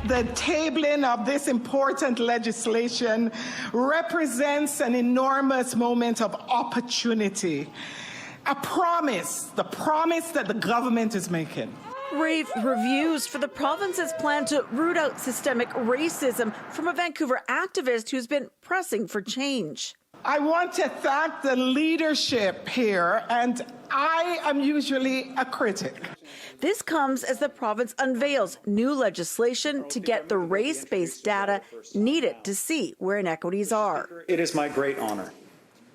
the tabling of this important legislation represents an enormous moment of opportunity, a promise, the promise that the government is making. Rave reviews for the province's plan to root out systemic racism from a Vancouver activist who's been pressing for change. I want to thank the leadership here, and I am usually a critic. This comes as the province unveils new legislation to get the race-based data needed to see where inequities are. It is my great honor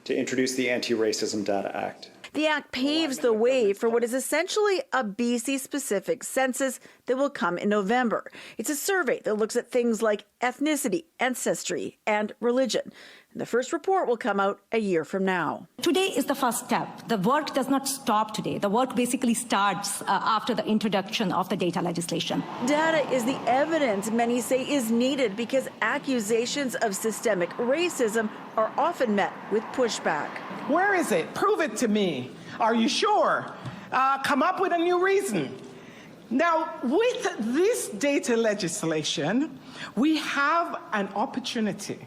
to introduce the Anti-Racism Data Act. The act paves the way for what is essentially a BC-specific census that will come in November. It's a survey that looks at things like ethnicity, ancestry, and religion. And the first report will come out a year from now. Today is the first step. The work does not stop today. The work basically starts after the introduction of the data legislation. Data is the evidence many say is needed because accusations of systemic racism are often met with pushback. Where is it? Prove it to me. Are you sure? Come up with a new reason. Now, with this data legislation, we have an opportunity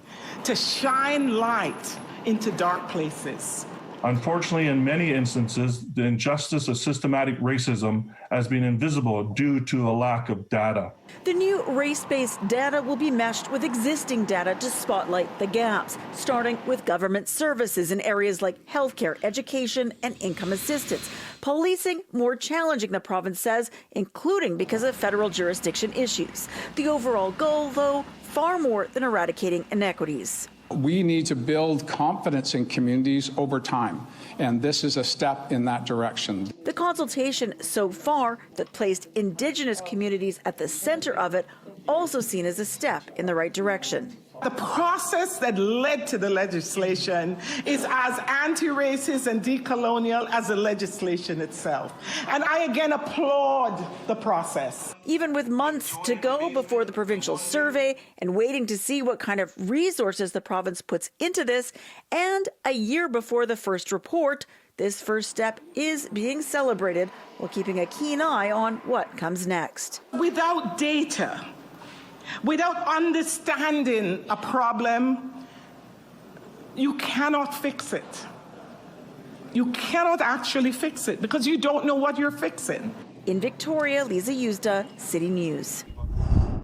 to shine light into dark places. Unfortunately, in many instances, the injustice of systematic racism has been invisible due to a lack of data. The new race-based data will be meshed with existing data to spotlight the gaps, starting with government services in areas like healthcare, education, and income assistance. Policing more challenging, the province says, including because of federal jurisdiction issues. The overall goal, though, far more than eradicating inequities. We need to build confidence in communities over time, and this is a step in that direction. The consultation so far that placed Indigenous communities at the center of it also seen as a step in the right direction. The process that led to the legislation is as anti-racist and decolonial as the legislation itself. And I again applaud the process. Even with months to go before the provincial survey and waiting to see what kind of resources the province puts into this, and a year before the first report, this first step is being celebrated while keeping a keen eye on what comes next. Without data, without understanding a problem, you cannot fix it. You cannot actually fix it because you don't know what you're fixing. In Victoria, Liza Yuzda, City News.